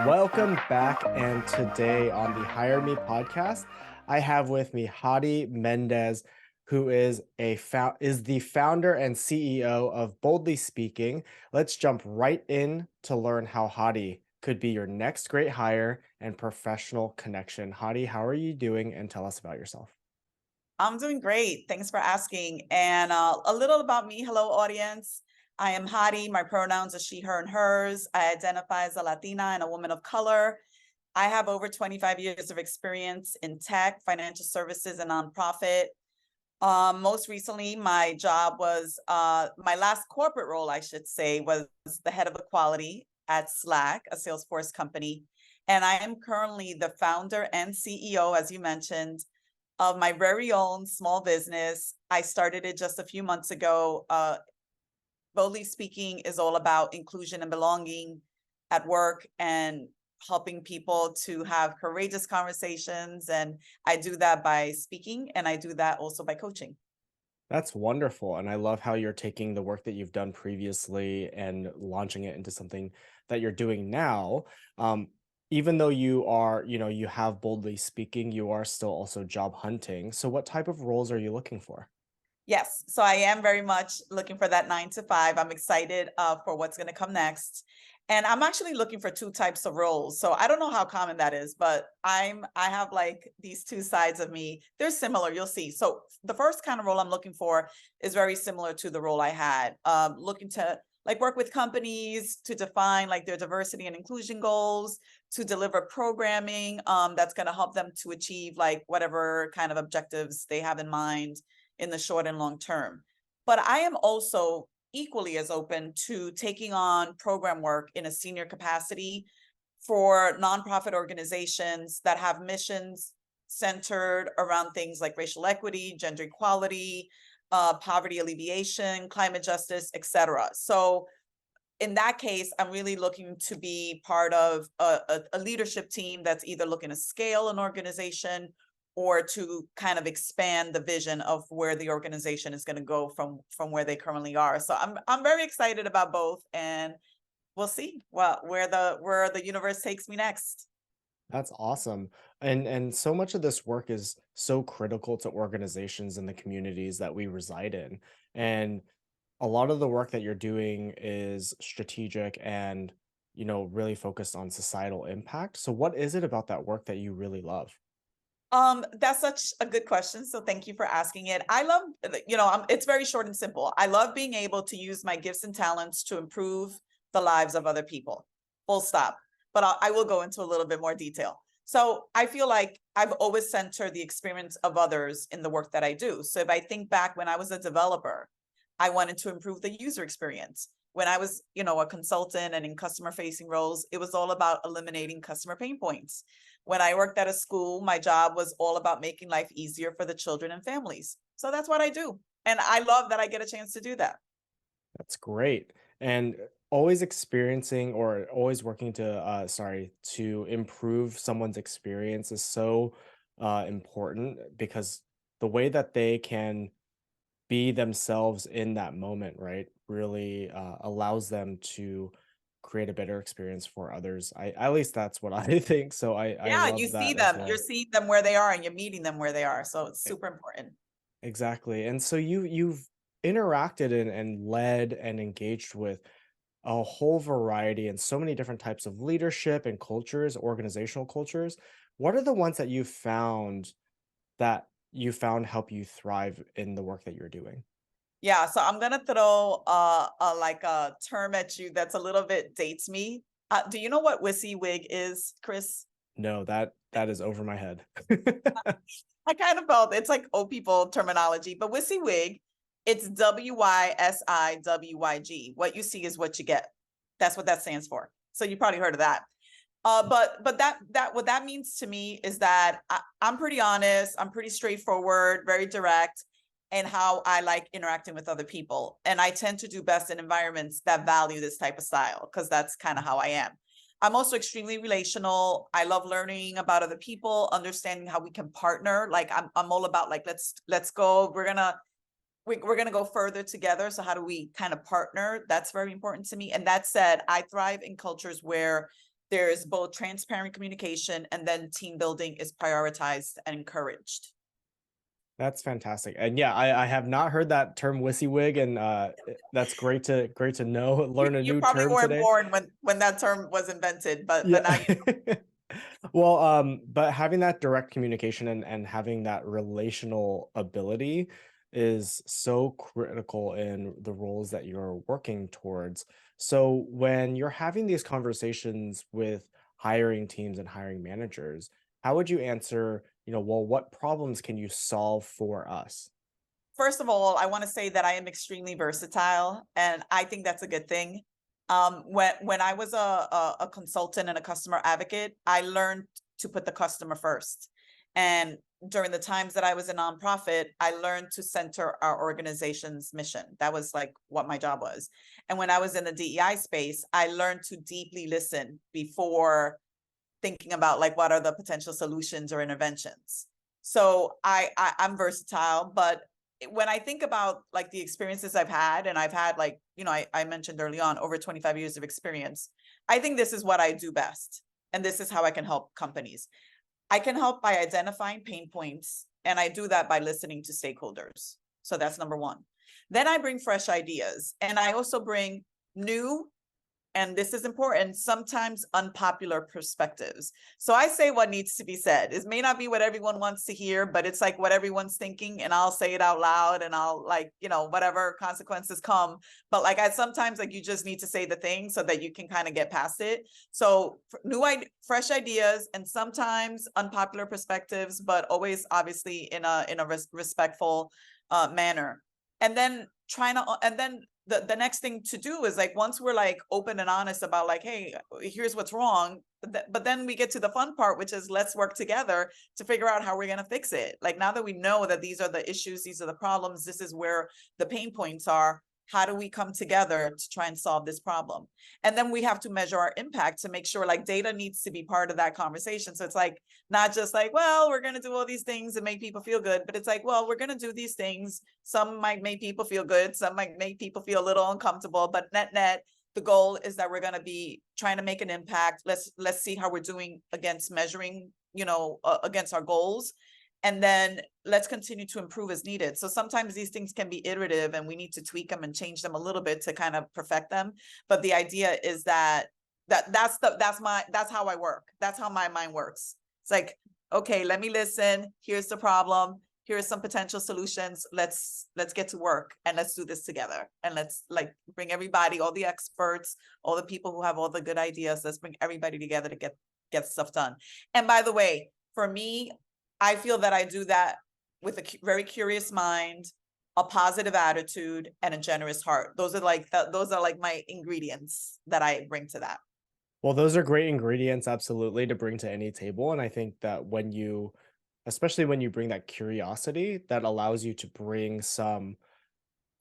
Welcome back. And today on the Hire Me podcast, I have with me Hady Mendez, who is the founder and CEO of Boldly Speaking. Let's jump right in to learn how Hady could be your next great hire and professional connection. Hady, how are you doing? And tell us about yourself. I'm doing great. Thanks for asking. And a little about me. Hello, audience. I am Hady. My pronouns are she, her, and hers. I identify as a Latina and a woman of color. I have over 25 years of experience in tech, financial services, and nonprofit. Most recently, my job was, my last corporate role, I should say, was the head of equality at Slack, a Salesforce company. And I am currently the founder and CEO, as you mentioned, of my very own small business. I started it just a few months ago. Boldly Speaking is all about inclusion and belonging at work and helping people to have courageous conversations. And I do that by speaking, and I do that also by coaching. That's wonderful. And I love how you're taking the work that you've done previously and launching it into something that you're doing now. Even though you have Boldly Speaking, you are still also job hunting. So what type of roles are you looking for? Yes, so I am very much looking for that 9 to 5. I'm excited for what's going to come next. And I'm actually looking for two types of roles. So I don't know how common that is, but I have like these two sides of me. They're similar, you'll see. So the first kind of role I'm looking for is very similar to the role I had. Looking to like work with companies to define like their diversity and inclusion goals, to deliver programming that's going to help them to achieve like whatever kind of objectives they have in mind in the short and long term. But I am also equally as open to taking on program work in a senior capacity for nonprofit organizations that have missions centered around things like racial equity, gender equality, poverty alleviation, climate justice, etc. So in that case, I'm really looking to be part of a leadership team that's either looking to scale an organization or to kind of expand the vision of where the organization is going to go from where they currently are. So I'm very excited about both, and we'll see where the universe takes me next. That's awesome. And so much of this work is so critical to organizations and the communities that we reside in. And a lot of the work that you're doing is strategic and, really focused on societal impact. So what is it about that work that you really love? That's such a good question. So thank you for asking it. I love, it's very short and simple. I love being able to use my gifts and talents to improve the lives of other people. Full stop. But I will go into a little bit more detail. So I feel like I've always centered the experience of others in the work that I do. So if I think back when I was a developer, I wanted to improve the user experience. When I was, a consultant and in customer facing roles, it was all about eliminating customer pain points. When I worked at a school, my job was all about making life easier for the children and families. So that's what I do. And I love that I get a chance to do that. That's great. And always experiencing or always working to improve someone's experience is so important because the way that they can be themselves in that moment, right, really allows them to create a better experience for others. At least that's what I think. So I Yeah, you love see that as them, you're well. seeing them where they are and you're meeting them where they are. So it's E- super important. Exactly. And so you've interacted and led and engaged with a whole variety and so many different types of leadership and cultures, organizational cultures. What are the ones that you found help you thrive in the work that you're doing? Yeah, so I'm gonna throw like a term at you that's a little bit dates me. Do you know what WYSIWYG is, Chris? No, that is over my head. I kind of felt it's like old people terminology, but WYSIWYG, it's WYSIWYG. What you see is what you get. That's what that stands for. So you probably heard of that. But that what that means to me is that I'm pretty honest, I'm pretty straightforward, very direct in how I like interacting with other people. And I tend to do best in environments that value this type of style because that's kind of how I am. I'm also extremely relational. I love learning about other people, understanding how we can partner. Like I'm all about like let's go. We're gonna go further together. So how do we kind of partner? That's very important to me. And that said, I thrive in cultures where There's both transparent communication, and then team building is prioritized and encouraged. That's fantastic. And yeah, I have not heard that term WYSIWYG, and that's great to know, learn a You new probably term weren't today. born when that term was invented, but now Yeah. you. Well, but having that direct communication and having that relational ability is so critical in the roles that you're working towards. So when you're having these conversations with hiring teams and hiring managers, how would you answer, well, what problems can you solve for us? First of all, I want to say that I am extremely versatile, and I think that's a good thing. When I was a consultant and a customer advocate, I learned to put the customer first. And during the times that I was a nonprofit, I learned to center our organization's mission. That was like what my job was. And when I was in the DEI space, I learned to deeply listen before thinking about like what are the potential solutions or interventions. So I'm versatile, but when I think about like the experiences I've had, and I've had like, I mentioned early on over 25 years of experience, I think this is what I do best. And this is how I can help companies. I can help by identifying pain points, and I do that by listening to stakeholders. So that's number one. Then I bring fresh ideas, and I also bring new, and this is important, sometimes unpopular perspectives. So I say what needs to be said. It may not be what everyone wants to hear, but it's like what everyone's thinking, and I'll say it out loud, and I'll like, whatever consequences come. But like I sometimes like you just need to say the thing so that you can kind of get past it. So fresh ideas, and sometimes unpopular perspectives, but always obviously in a respectful manner. And then the next thing to do is like, once we're like open and honest about like, hey, here's what's wrong, but then we get to the fun part, which is let's work together to figure out how we're going to fix it. Like, now that we know that these are the issues, these are the problems, this is where the pain points are, how do we come together to try and solve this problem? And then we have to measure our impact to make sure like data needs to be part of that conversation. So it's like not just like, well, we're going to do all these things and make people feel good, but it's like, well, we're going to do these things. Some might make people feel good, some might make people feel a little uncomfortable, but net, the goal is that we're going to be trying to make an impact. Let's see how we're doing against measuring, against our goals. And then let's continue to improve as needed. So sometimes these things can be iterative, and we need to tweak them and change them a little bit to kind of perfect them. But the idea is that's how I work. That's how my mind works. It's like, okay, let me listen. Here's the problem. Here's some potential solutions. Let's get to work, and let's do this together. And let's like bring everybody, all the experts, all the people who have all the good ideas. Let's bring everybody together to get stuff done. And by the way, for me, I feel that I do that with a very curious mind, a positive attitude, and a generous heart. Those are like my ingredients that I bring to that. Well, those are great ingredients, absolutely, to bring to any table. And I think that especially when you bring that curiosity, that allows you to bring some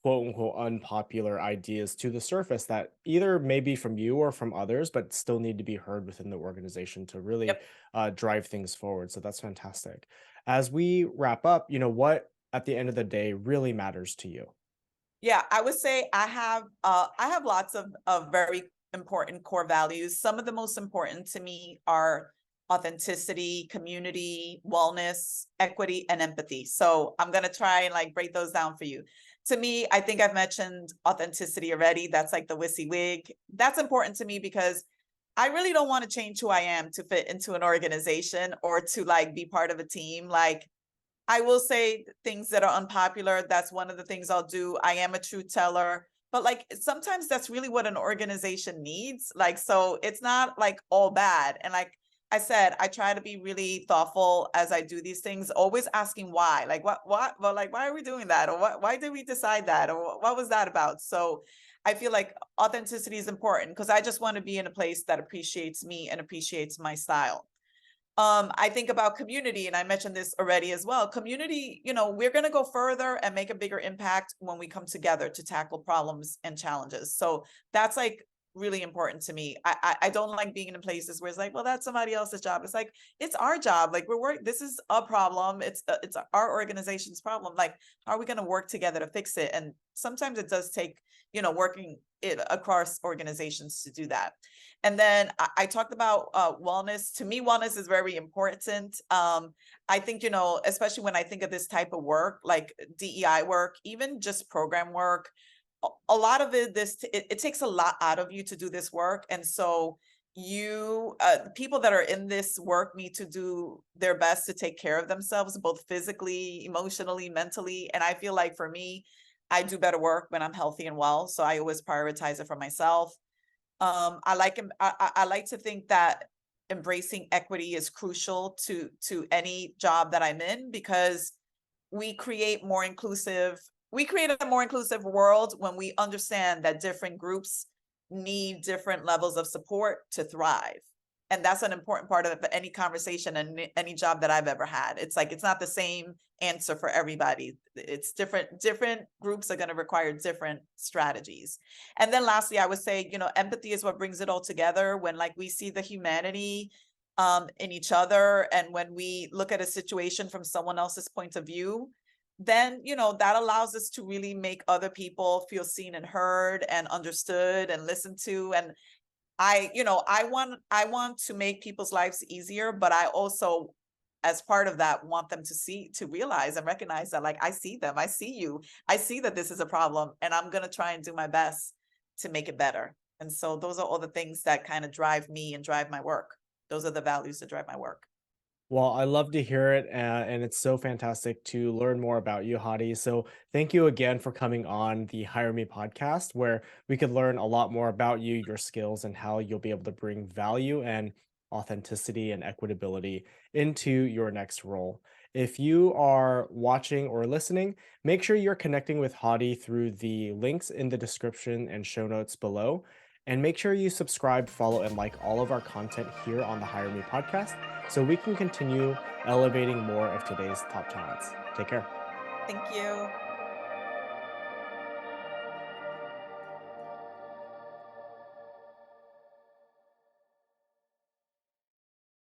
quote unquote unpopular ideas to the surface that either may be from you or from others, but still need to be heard within the organization to really Yep. drive things forward. So that's fantastic. As we wrap up, what at the end of the day really matters to you? Yeah, I would say I have lots of very important core values. Some of the most important to me are authenticity, community, wellness, equity, and empathy. So I'm gonna try and like break those down for you. To me, I think I've mentioned authenticity already. That's like the WYSIWYG. That's important to me because I really don't want to change who I am to fit into an organization or to like be part of a team. Like, I will say things that are unpopular. That's one of the things I'll do. I am a truth teller, but like sometimes that's really what an organization needs. Like, so it's not like all bad. And like I said, I try to be really thoughtful as I do these things, always asking why, like well, like, why are we doing that? Or why did we decide that? Or what was that about? So I feel like authenticity is important because I just want to be in a place that appreciates me and appreciates my style. I think about community, and I mentioned this already as well. Community, we're going to go further and make a bigger impact when we come together to tackle problems and challenges. So that's like really important to me. I don't like being in places where it's like, well, that's somebody else's job. It's like, it's our job. Like, this is a problem. It's our organization's problem. Like, how are we going to work together to fix it? And sometimes it does take, working it across organizations to do that. And then I talked about wellness. To me, wellness is very important. I think, especially when I think of this type of work, like DEI work, even just program work, a lot of it takes a lot out of you to do this work. And so people that are in this work need to do their best to take care of themselves, both physically, emotionally, mentally. And I feel like for me, I do better work when I'm healthy and well. So I always prioritize it for myself. I like to think that embracing equity is crucial to any job that I'm in, because we create more inclusive we create a more inclusive world when we understand that different groups need different levels of support to thrive. And that's an important part of any conversation and any job that I've ever had. It's like, it's not the same answer for everybody. It's different groups are going to require different strategies. And then lastly, I would say, empathy is what brings it all together. When like we see the humanity in each other, and when we look at a situation from someone else's point of view, then that allows us to really make other people feel seen and heard and understood and listened to. And I want to make people's lives easier, but I also, as part of that, want them to realize and recognize that, like, I see them, I see you, I see that this is a problem, and I'm going to try and do my best to make it better. And so those are all the things that kind of drive me and drive my work. Those are the values that drive my work. Well, I love to hear it, and it's so fantastic to learn more about you, Hadi. So, thank you again for coming on the Hire Me podcast, where we could learn a lot more about you, your skills, and how you'll be able to bring value and authenticity and equitability into your next role. If you are watching or listening, make sure you're connecting with Hadi through the links in the description and show notes below. And make sure you subscribe, follow, and like all of our content here on the Hire Me podcast so we can continue elevating more of today's top talents. Take care. Thank you.